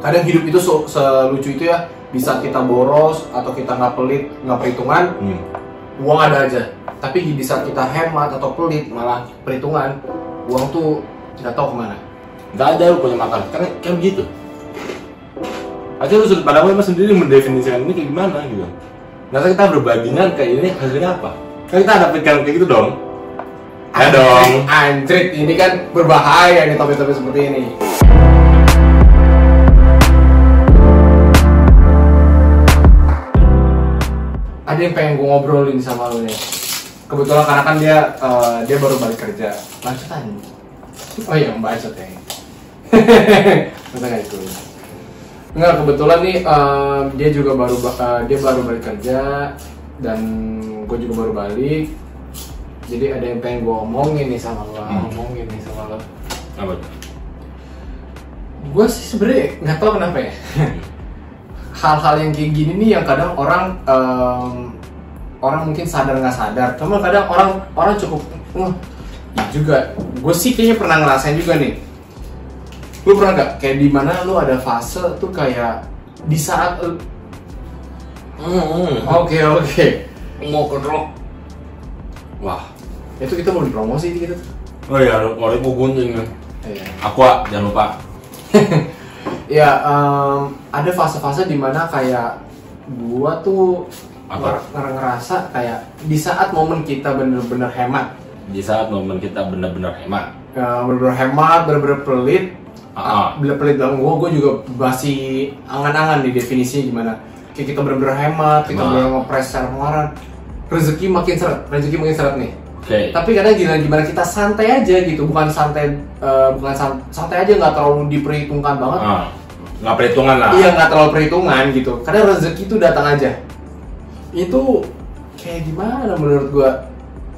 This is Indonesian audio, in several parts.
Kadang hidup itu selucu itu ya, bisa kita boros atau kita nggak pelit, nggak perhitungan, uang ada aja. Tapi di saat kita hemat atau pelit, malah perhitungan, uang tuh tidak tahu kemana. Nggak ada lu punya makan, karena kayak begitu. Aja lu sudut pandang lu emang sendiri mendefinisikan ini kayak gimana gitu. Nggak kita berbaginan kayak ini hasilnya apa? Kan kita ada pikiran kayak gitu dong. Ya dong. Anjrit, ini kan berbahaya nih topik-topik seperti ini. Ada yang pengen gue ngobrolin sama lu nih. Kebetulan karena kan dia baru balik kerja. Lanjut aja. Oh iya, Mbak Aisyah ya. Masa nggak itu? Enggak, kebetulan nih dia baru balik kerja dan gue juga baru balik. Jadi ada yang pengen gue omongin nih sama lo. Apa? Gue sih sebenarnya nggak tahu kenapa ya. Hal-hal yang kayak gini nih yang kadang orang mungkin sadar nggak sadar, cuma kadang orang cukup ya juga. Gue sih kayaknya pernah ngerasain juga nih. Lu pernah nggak kayak di mana lu ada fase tuh kayak di saat Oke Mau ke rock. Wah, itu kita mau dipromosi gitu. oh iya, mau gunting kan. Iya. Aqua, jangan lupa. Ya, ada fase-fase dimana kayak gua tuh ngerasa kayak di saat momen kita bener-bener hemat. Di saat momen kita benar-benar hemat. Bener-bener hemat, bener-bener pelit. Bila pelit dalam gua juga masih angan-angan di definisinya gimana. Kayak kita bener-bener hemat, kita bener-bener ngepres secara pengeluaran. Rezeki makin seret nih. Oke. Tapi kadang gimana kita santai aja gitu, bukan santai aja, nggak terlalu diperhitungkan banget. Nggak perhitungan lah. Iya, nggak terlalu perhitungan gitu. Kadang rezeki itu datang aja. Itu kayak gimana menurut gua?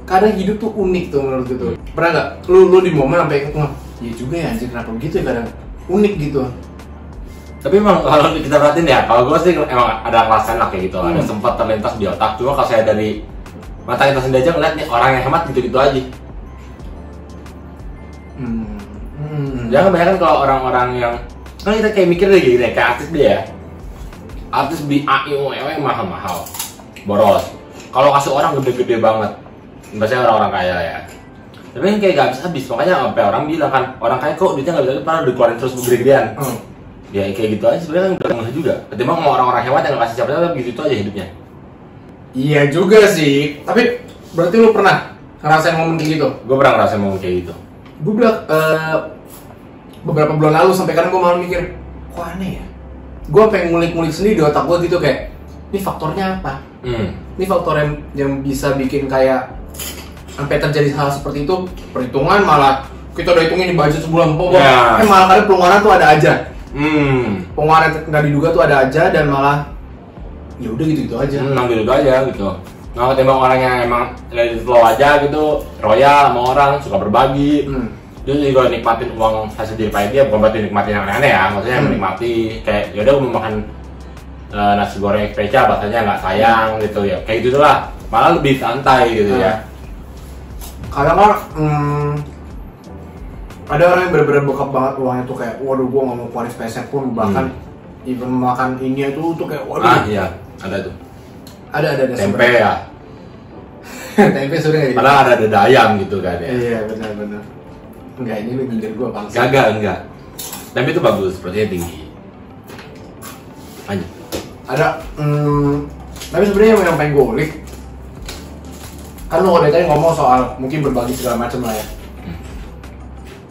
Kadang hidup tuh unik tuh menurut gua tuh. Pernah nggak? Lu di momen sampai iya juga ya anjir, kenapa begitu ya, kadang unik gitu. Tapi emang kalau kita perhatiin ya, kalau gue sih emang ada ngerasain lah kayak gitu, ada sempat terlintas di otak. Cuma kalau saya dari mata kita sendiri aja ngeliat nih orang yang hemat gitu-gitu aja. Jangan bayangkan kalau orang-orang yang kan kita kayak mikir deh gitu, kayak artis dia ya. Artis BAIOEW mahal-mahal, boros. Kalau kasih orang gede-gede banget, biasanya orang-orang kaya ya. Tapi kan kayak gak habis-habis, makanya sampai orang bilang kan, orang kaya kok duitnya gak bisa padahal dikeluarin terus gede-gedean. Ya kayak gitu aja sebenarnya udah mahal juga. Ketimbang mau orang-orang hemat yang nggak kasih siapa-siapa gitu aja hidupnya. Iya juga sih. Tapi berarti lu pernah ngerasain momen kayak gitu? Gue pernah ngerasain momen kayak gitu. Gue bilang beberapa bulan lalu sampai kadang gue malah mikir, kok aneh ya? Gue pengen ngulik-ngulik sendiri di otak gue gitu kayak, ini faktornya apa? Ini faktor yang bisa bikin kayak sampai terjadi hal seperti itu. Perhitungan malah kita udah hitungin di budget sebulan, malah kadang pengeluaran tuh ada aja. Pengeluaran nggak diduga tuh ada aja dan malah ya udah gitu aja. Gitu aja gitu. Nah, ketimbang orang yang emang let it flow aja gitu, royal sama orang, suka berbagi. Dia juga nikmatin uang hasil jeripaya dia, bukan berarti nikmatin yang aneh-aneh ya, maksudnya menikmati kayak yaudah gue mau makan nasi goreng spesial, bahasanya nggak sayang gitu ya, kayak gitulah, malah lebih santai gitu ya. Kadang kan ada orang yang bener-bener bokap banget uangnya tuh kayak, waduh gue nggak mau keluarin spesial pun, bahkan even makan ini tuh kayak waduh. Iya, ada tuh. Ada tempe ya. Tempe sudah nggak? Padahal ada dada ayam gitu kan ya. Iya benar. Enggak, ini lu nyindir gue bangsa. Enggak. Tempe itu bagus, proteinnya tinggi. Lanjut. Ada, tapi sebenarnya yang pengen gue ulik, kan lu dari tadi ngomong soal mungkin berbagi segala macam lah ya.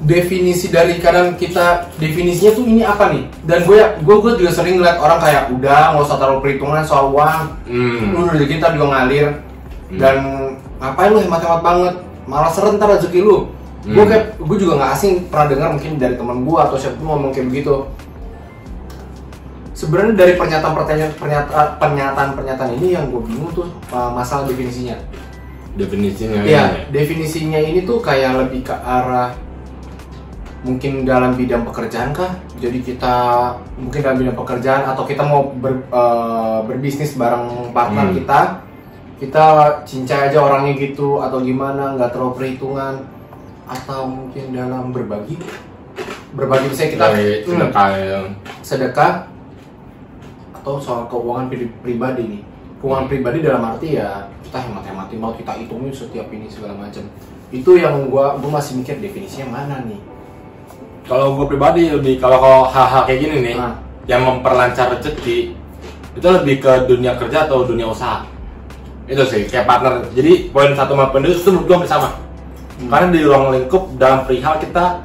Definisi dari kadang kita, definisinya tuh ini apa nih? Dan gue juga sering ngeliat orang kayak udah nggak usah terlalu perhitungan soal uang, lu rezeki kita juga ngalir, dan ngapain lu hemat-hemat banget, malah serentar rezeki lu. Gue juga nggak asing pernah dengar mungkin dari teman gue atau siapa tuh ngomong kayak begitu. Sebenarnya dari pernyataan ini yang gue bingung tuh masalah definisinya. Iya, definisinya ini tuh kayak lebih ke arah mungkin dalam bidang pekerjaan kah? Jadi kita mungkin dalam bidang pekerjaan atau kita mau berbisnis bareng partner kita cincai aja orangnya gitu atau gimana, nggak terlalu perhitungan, atau mungkin dalam berbagi berbagi, misalnya kita sedekah, sedekah atau soal keuangan pribadi nih. Keuangan pribadi dalam arti ya kita hemat-hematin, mau kita hitungin setiap ini segala macam. Itu yang gua masih mikir definisinya mana nih. Kalau gue pribadi lebih kalau hal-hal kayak gini nih yang memperlancar rezeki itu lebih ke dunia kerja atau dunia usaha. Itu sih kayak partner. Jadi poin 1 sama poin 2 itu menurut gue bersama. Karena di ruang lingkup dalam perihal kita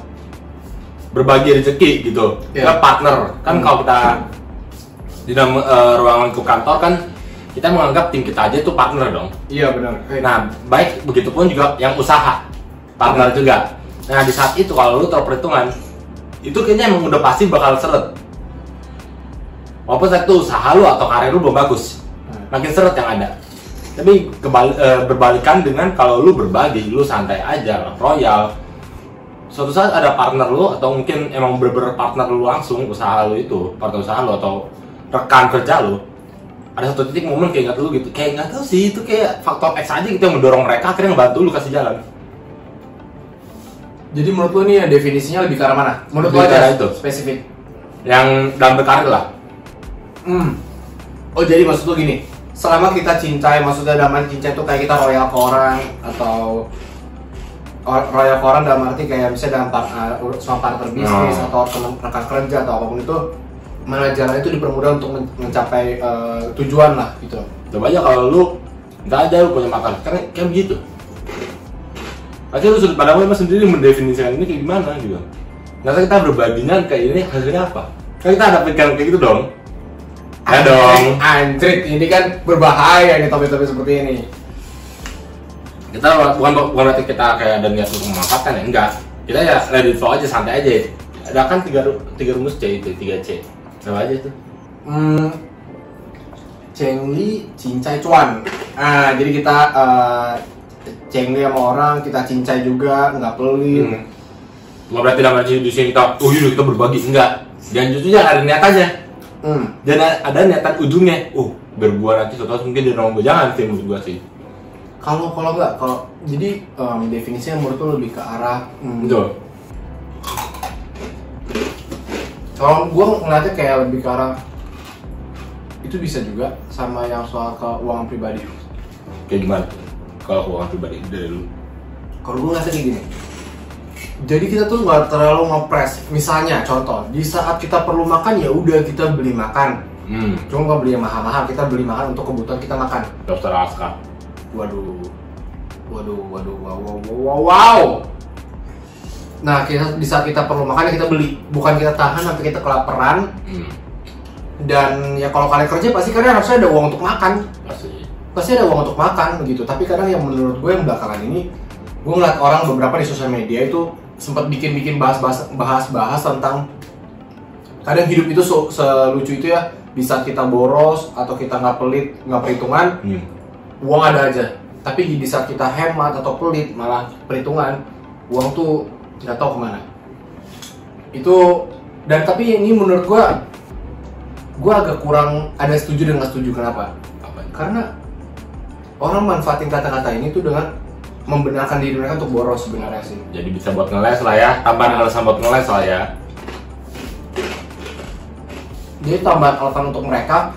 berbagi rezeki gitu. Kita partner. Kan kalau kita di dalam ruang lingkup kantor kan kita menganggap tim kita aja itu partner dong. Iya benar. Nah, baik begitupun juga yang usaha partner juga. Nah, di saat itu kalau lu tahu perhitungan itu kayaknya emang udah pasti bakal seret. Walaupun saat itu usaha lu atau karir lu belum bagus, makin seret yang ada. Tapi berbalikan dengan kalau lu berbagi, lu santai aja, royal. Suatu saat ada partner lu atau mungkin emang bener-bener partner lu langsung usaha lu itu, partner usaha lu atau rekan kerja lu. Ada satu titik momen kayak nggak tahu gitu, kayak nggak tahu sih itu kayak faktor X aja gitu yang mendorong mereka akhirnya ngebantu lu kasih jalan. Jadi menurut lu nih definisinya lebih ke arah mana? Menurut lu aja itu spesifik. Yang dalam berkarir lah. Oh jadi maksud lu gini, selama kita cintai, maksudnya dalam cinta itu kayak kita royal ke orang atau royal ke orang dalam arti kayak misalnya dalam sama partner bisnis atau rekan kerja atau apapun itu, mana jalan itu dipermudah untuk mencapai tujuan lah gitu. Coba aja kalau lu nggak ada lu punya makan, karena kayak begitu. Pasti lu sudut pandang lu sendiri mendefinisikan ini kayak gimana juga. Nanti kita berbaginya kayak ini hasilnya apa? Kan kita ada pikiran kayak gitu dong. Ya dong. Anjrit, ini kan berbahaya nih topik-topik seperti ini. Kita bukan berarti kita kayak ada niat untuk memanfaatkan ya, enggak. Kita ya let it flow aja, santai aja. Ada kan tiga rumus C itu, 3C. Coba aja tuh. Cengli, cincai, cuan. Nah, jadi kita cengli sama orang, kita cincai juga, nggak pelit. Nggak berarti dalam di sini kita, yaudah kita berbagi, enggak. Jangan justru jangan ada niat aja. Jangan ada niatan ujungnya. Biar gua nanti suatu mungkin di rumah gua, jangan sih menurut gua sih. Kalau jadi definisinya menurut lu lebih ke arah. Betul. Kalau gue ngeliatnya kayak lebih ke arah itu bisa juga sama yang soal keuangan pribadi. Kayak gimana? Kalau keuangan pribadi dari lu? Kalau gue ngeliatnya kayak gini. Jadi kita tuh nggak terlalu ngepres. Misalnya contoh, di saat kita perlu makan ya udah kita beli makan. Cuma nggak beli yang mahal-mahal, kita beli makan untuk kebutuhan kita makan. Dokter Aska. Waduh. Wow. Nah, di saat kita perlu makan ya kita beli, bukan kita tahan sampai kita kelaparan. Dan ya kalau kalian kerja pasti kalian harusnya ada uang untuk makan. Pasti ada uang untuk makan gitu. Tapi kadang yang menurut gue yang belakangan ini, gue ngeliat orang beberapa di sosial media itu sempat bikin bahas tentang kadang hidup itu selucu itu ya, bisa kita boros atau kita nggak pelit, nggak perhitungan, uang ada aja. Tapi di saat kita hemat atau pelit malah perhitungan, uang tuh nggak tahu kemana. Itu dan tapi ini menurut gue agak kurang ada setuju dan nggak setuju. Kenapa? Karena orang manfaatin kata-kata ini tuh dengan membenarkan diri mereka untuk boros sebenarnya sih. Jadi bisa buat ngeles lah ya, tambahan alasan buat ngeles lah ya. Jadi tambahan alasan untuk mereka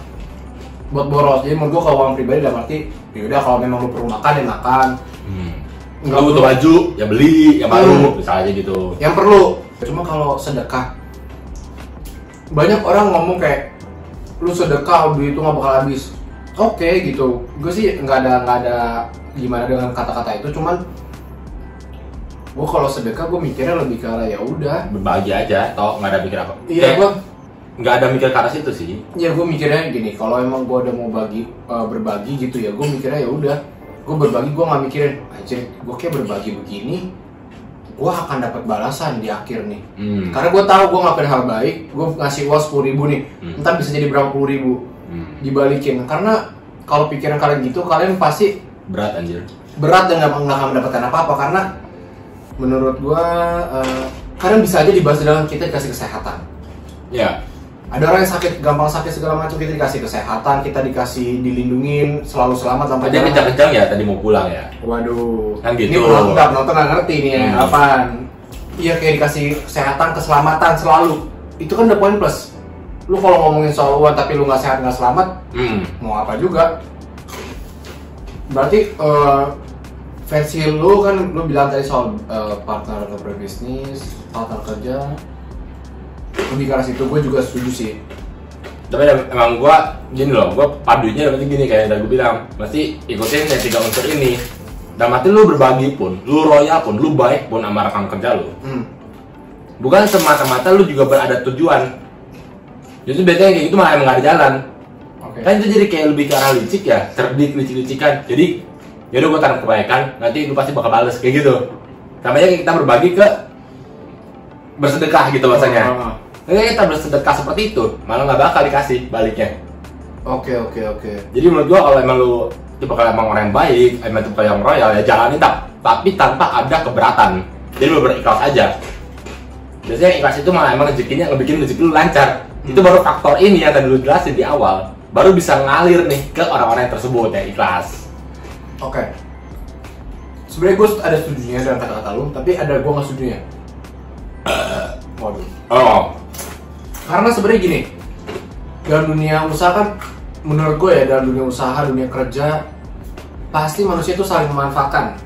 buat boros. Jadi menurut gue kalau uang pribadi dalam arti yaudah kalau memang lu perlu makan ya makan. Nggak butuh baju ya beli yang baru bisa aja gitu. Yang perlu. Cuma kalau sedekah banyak orang ngomong kayak lu sedekah duit itu nggak bakal habis. Oke gitu. Gue sih nggak ada gimana dengan kata-kata itu. Cuman gue kalau sedekah gue mikirnya lebih ke arah ya udah berbagi aja, atau nggak ada mikir apa? Iya gue nggak ada mikir ke arah situ sih. Ya gue mikirnya gini, kalau emang gue udah mau berbagi gitu ya, gue mikirnya ya udah, gue berbagi, gue nggak mikirin, anjir, gue kayak berbagi begini, gue akan dapat balasan di akhir nih. Karena gue tahu gue ngelakuin hal baik, gue ngasih uang 10.000 nih, entar bisa jadi berapa puluh ribu dibalikin. Karena kalau pikiran kalian gitu, kalian pasti berat anjir. Berat dan nggak akan mendapatkan apa-apa. Karena menurut gue, kalian bisa aja dibalas dengan kita dikasih kesehatan. Ya. Ada orang yang sakit, gampang sakit segala macam, kita dikasih kesehatan, kita dikasih dilindungin, selalu selamat sampai dia kencang-kencang ya tadi mau pulang ya. Waduh. Kan gitu. Ini penonton nggak ngerti nih ya, apaan? Iya, kayak dikasih kesehatan, keselamatan selalu. Itu kan udah poin plus. Lu kalau ngomongin soal uang tapi lu nggak sehat nggak selamat, mau apa juga. Berarti versi lu kan lu bilang tadi soal partner berbisnis, partner kerja, lebih ke arah situ. Gue juga setuju sih. Tapi emang gue gini loh, gue padunya berarti gini kayak yang tadi gue bilang, mesti ikutin yang 3 unsur ini. Dalam arti lu berbagi pun, lu royal pun, lu baik pun sama rekan kerja lu. Bukan semata-mata lu juga berada tujuan. Jadi biasanya kayak gitu malah emang gak ada jalan. Kan itu jadi kayak lebih ke arah licik ya, cerdik, licik-licikan. Jadi yaudah gue tanam kebaikan, nanti lu pasti bakal bales kayak gitu. Namanya kita berbagi ke bersedekah gitu bahasanya. Jadi kita bersedekah seperti itu, malah nggak bakal dikasih baliknya. Oke. Jadi menurut gua kalau emang lu tipe kalau emang orang yang baik, emang tipe yang royal ya jalanin tapi tanpa ada keberatan. Jadi lu berikhlas aja. Biasanya ikhlas itu malah emang rezekinya ngebikin rezeki lu lancar. Itu baru faktor ini yang tadi lu jelasin di awal, baru bisa ngalir nih ke orang-orang yang tersebut ya ikhlas. Oke. Sebenarnya gue ada setujunya dengan kata-kata lu, tapi ada gue nggak setujunya. Waduh. Oh. Karena sebenarnya gini, dalam dunia usaha kan, menurut gue ya dalam dunia usaha, dunia kerja, pasti manusia itu saling memanfaatkan,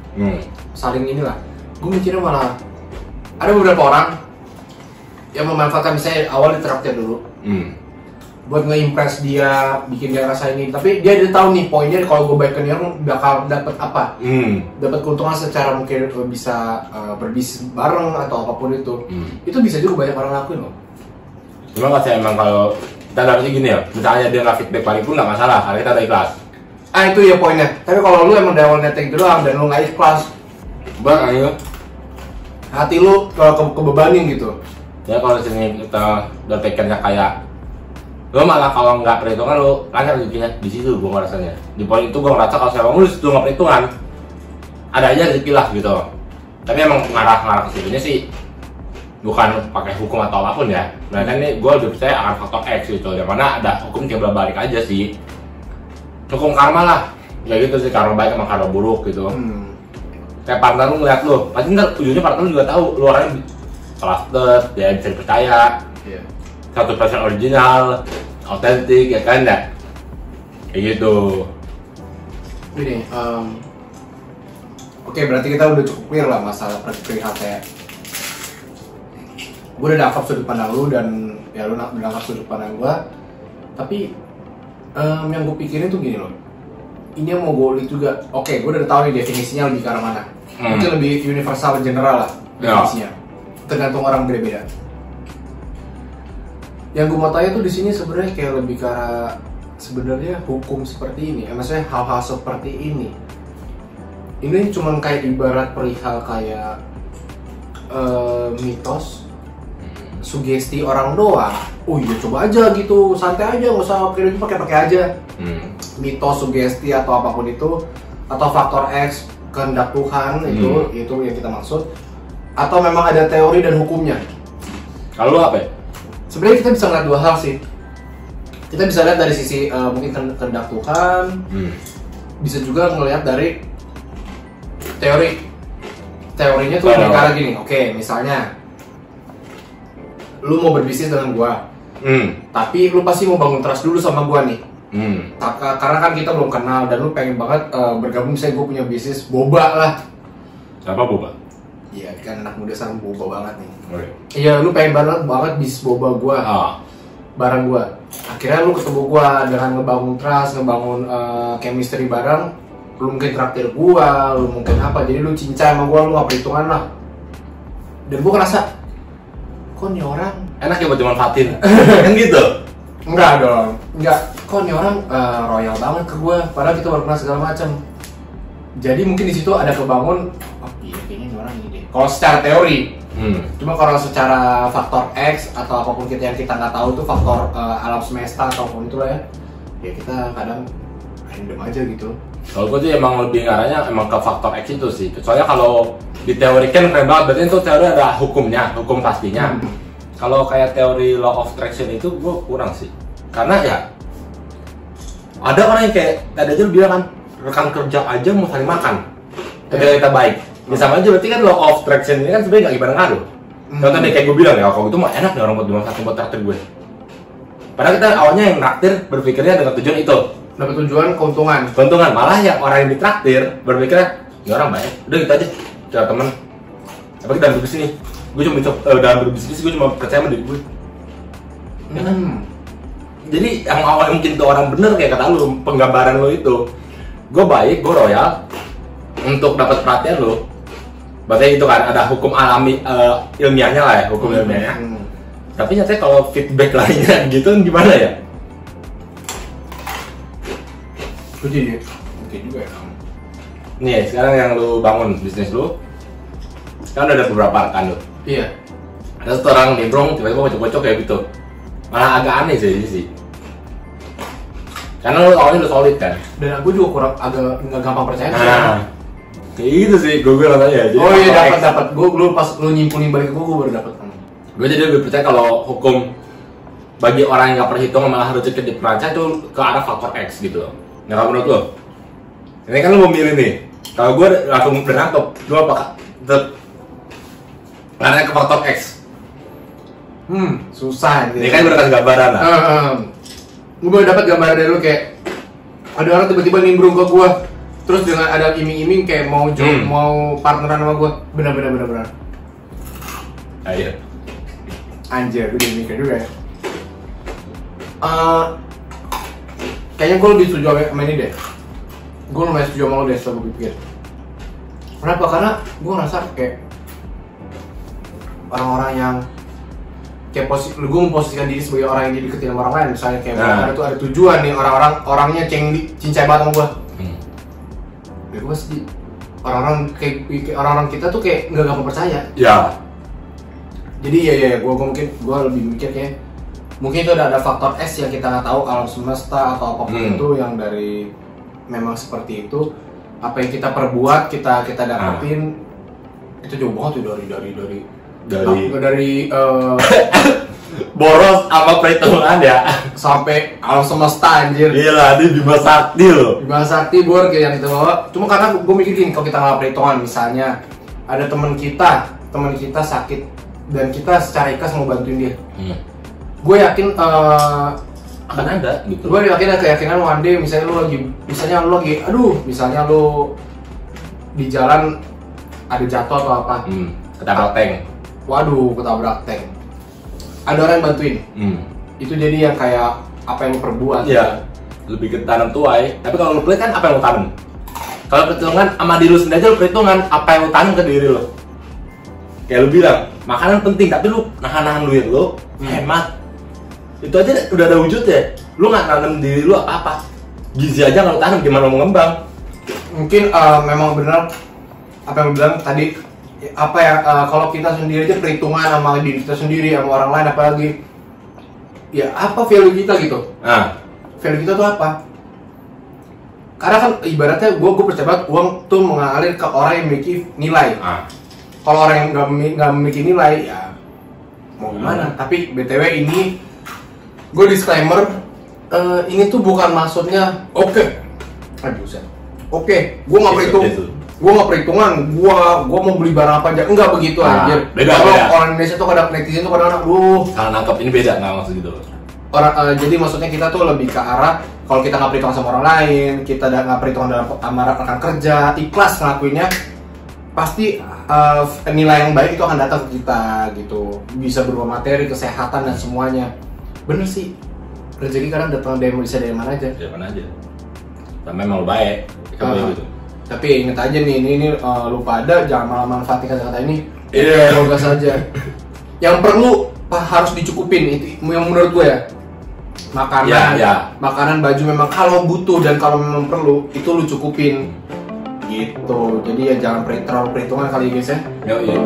saling inilah. Gue mikirnya malah ada beberapa orang yang memanfaatkan, misalnya awal ditraktir dulu, buat nge-impress dia, bikin dia rasa ini. Tapi dia udah tahu nih poinnya, kalau gue baik ke dia bakal dapat apa, dapat keuntungan secara mungkin bisa berbisnis bareng atau apapun itu. Itu bisa juga banyak orang lakuin loh. Cuma katanya emang kalau kita dapetnya gini ya, misalnya dia nggak feedback balik pun nggak masalah, karena kita ada ikhlas. Itu ya poinnya. Tapi kalau lu emang dari awal netting doang dan lu nggak ikhlas, ayo. hati lu kalau kebebanin gitu. Ya kalau sini kita udah pikirnya kayak lo malah kalau nggak perhitungan lo lancar rezekinya di situ. Gue ngerasanya di poin itu gue ngerasa kalau saya ngurus itu nggak perhitungan, ada aja rezeki lah gitu. Tapi emang ngarah ke situnya sih bukan pakai hukum atau apapun ya. Nah kan ini gue lebih percaya akan faktor X gitu, yang mana ada hukum timbal balik aja sih. Hukum karma lah, ya gitu sih, karma baik sama karma buruk gitu. Kayak partner lu ngeliat lu, pasti ntar ujungnya partner lu juga tahu lu orangnya trusted, ya bisa dipercaya, 100% original, autentik, ya kan ya? Kayak gitu. Ini, oke, berarti kita udah cukup clear lah masalah perihal kayak gue udah nangkap sudut pandang lu dan ya lu udah nangkap sudut pandang gue. Tapi yang gue pikirin tuh gini loh, ini yang mau gue ulik juga. Oke, gue udah tahu nih definisinya lebih ke arah mana. Mungkin lebih universal general lah definisinya. Tergantung orang beda-beda. Yang gue mau tanya tuh di sini sebenarnya kayak lebih ke arah sebenarnya hukum seperti ini. Maksudnya hal-hal seperti ini. Ini cuman kayak ibarat perihal kayak mitos, sugesti orang doang. Oh iya coba aja gitu, santai aja, nggak usah pakai aja. Mitos, sugesti atau apapun itu, atau faktor X, kehendak Tuhan itu yang kita maksud. Atau memang ada teori dan hukumnya. Kalau apa ya? Sebenarnya kita bisa ngeliat dua hal sih. Kita bisa lihat dari sisi mungkin kehendak Tuhan, bisa juga ngelihat dari teori. Teorinya tuh lebih kayak gini. Oke, misalnya lu mau berbisnis dengan gua, tapi lu pasti mau bangun trust dulu sama gua nih. Karena kan kita belum kenal dan lu pengen banget bergabung. Misalnya gua punya bisnis boba lah. Apa boba? Iya, kan anak muda sekarang boba banget nih. Iya, lu pengen banget bisnis boba gua, barang gua. Akhirnya lu ketemu gua dengan ngebangun trust, ngebangun chemistry bareng. Lu mungkin traktir gua, lu mungkin apa, jadi lu cincai sama gua, lu gak perhitungan lah. Dan gua ngerasa, kok nih orang enak ya buat dimanfaatin. Kan gitu? Enggak dong, enggak. Kok nih orang royal banget ke gua, padahal kita baru kenal segala macam. Jadi mungkin di situ ada kebangun, oh iya kayaknya nih orang ini deh. Kalau secara teori, cuma kalau secara faktor X atau apapun yang kita nggak tahu tuh faktor alam semesta ataupun itu lah ya kita kadang random aja gitu. Kalau gue sih emang lebih ngarahnya emang ke faktor X itu sih. Soalnya kalau diteorikan keren banget, berarti itu teori ada hukumnya, hukum pastinya. Kalau kayak teori law of attraction itu gue kurang sih. Karena ya ada orang yang kayak tadi aja lu bilang kan, rekan kerja aja mau saling makan ketika kita baik. Ya sama aja, berarti kan law of attraction ini kan sebenarnya nggak gimana ngaruh. Contoh nih kayak gue bilang ya, kalau itu mah enak nih orang buat dimasakin buat traktir gue. Padahal kita awalnya yang traktir berpikirnya dengan tujuan itu. Dapat tujuan keuntungan. Keuntungan, malah yang orang yang ditraktir berpikirnya ini orang baik, udah gitu aja, cara teman. Apalagi dalam bisnis ini, gue cuma dalam berbisnis gue cuma percaya sama diri gue. Ya kan? Jadi yang awal mungkin itu orang bener kayak kata lu, penggambaran lu itu, gue baik, gue royal untuk dapat perhatian lu. Berarti itu kan ada hukum alami ilmiahnya lah ya, hukum ilmiahnya. Tapi nyatanya kalau feedback lainnya gitu gimana ya? Oke juga ya. Nih sekarang yang lu bangun bisnis lu, kan ada beberapa rekan lu. Iya. Ada satu orang nimbrung tiba-tiba bocok-bocok kayak gitu. Malah agak aneh sih. Karena lu awalnya udah solid kan. Dan aku juga kurang agak nggak gampang percaya. Kayak gitu sih, gue rasanya. Oh iya dapat. Gue pas lu nyimpulin balik ke gue baru dapat. Gue jadi lebih percaya kalau hukum bagi orang yang nggak perhitungan malah rezeki diperanca itu ke arah faktor X gitu loh. Nggak menurut lo? Ini kan lo mau milih nih. Kalau gue langsung berangkap, lo apa? Tetap karena ke faktor X. Susah. Ini kan udah kasih gambaran lah. Gue baru dapat gambaran dari lo kayak ada orang tiba-tiba nimbrung ke gue, terus dengan ada iming-iming kayak mau mau partneran sama gue. Benar. Ayo. Anjir, gue mikir juga ya. Kayaknya gue lebih setuju sama ini deh. Gue lumayan setuju sama lo deh setelah gue pikir. Kenapa? Karena gue ngerasa kayak orang-orang yang kayak gue memposisikan diri sebagai orang yang dideketin sama orang lain. Misalnya kayak ada tujuan nih, orangnya cincai banget sama gue. Ya gue sedih. Orang-orang kita tuh kayak nggak gampang percaya. Ya. Jadi ya gue lebih mikir kayak mungkin itu ada faktor S yang kita nggak tahu, alam semesta atau apapun itu yang dari memang seperti itu. Apa yang kita perbuat kita dapetin itu jauh banget tuh dari boros sama perhitungan ya sampai alam semesta anjir. Gila, dia Bima Sakti loh. Bima Sakti kayak yang kita bawa. Cuma karena gue mikir gini, kalau kita nggak perhitungan, misalnya ada teman kita sakit dan kita secara ikhlas mau bantuin dia, gue yakin akan ada gitu. Gue yakin ada keyakinan one day misalnya lu di jalan ada jatuh atau apa, ketabrak tank. Waduh, ketabrak tank. Ada orang yang bantuin. Itu jadi yang kayak apa yang lu perbuat. Iya. Lebih ke tanam tuai. Tapi kalau lu pelit kan apa yang lu tanam? Kalau perhitungan sama diri lu sendiri aja lu perhitungan apa yang lu tanam ke diri lu. Kayak lu bilang, makanan penting tapi lu nahan duit lu, hemat. Itu aja udah ada wujudnya. Lu nggak nanam diri lu apa-apa. Gizi aja nggak lu tanam, gimana mau ngembang? Mungkin memang benar apa yang lu bilang tadi. Apa ya, kalau kita sendiri aja perhitungan sama diri kita sendiri, sama orang lain, apalagi ya apa value kita gitu. Value kita tuh apa? Karena kan ibaratnya gue percaya banget uang tuh mengalir ke orang yang memiliki nilai. Kalau orang yang nggak memiliki nilai ya mau gimana. Tapi BTW ini gue disclaimer, ini tuh bukan maksudnya oke, gue nggak perhitung. Gue nggak perhitungan, gue mau beli barang apa aja, enggak begitu anjir. Kalau orang Indonesia tuh kadang netizen tuh kadang salah nangkep, ini beda nggak maksud gitu loh. Jadi maksudnya kita tuh lebih ke arah kalau kita nggak perhitungan sama orang lain, kita nggak perhitungan dalam amaran rekan kerja, ikhlas ngelakuinnya, pasti nilai yang baik itu akan datang ke kita gitu. Bisa berupa materi, kesehatan dan semuanya. Bener sih, rezeki kadang datang dari mana aja. Dari mana aja. Tapi memang lo baik, kamu gitu. Tapi inget aja nih, ini lu pada jangan malah manfaatin kata-kata ini. Gas aja. Yang perlu harus dicukupin itu yang menurut gue ya. Makanan, baju memang kalau butuh dan kalau memang perlu itu lu cukupin. Gitu. Jadi ya jangan terlalu perhitungan kali guys ya. Iya.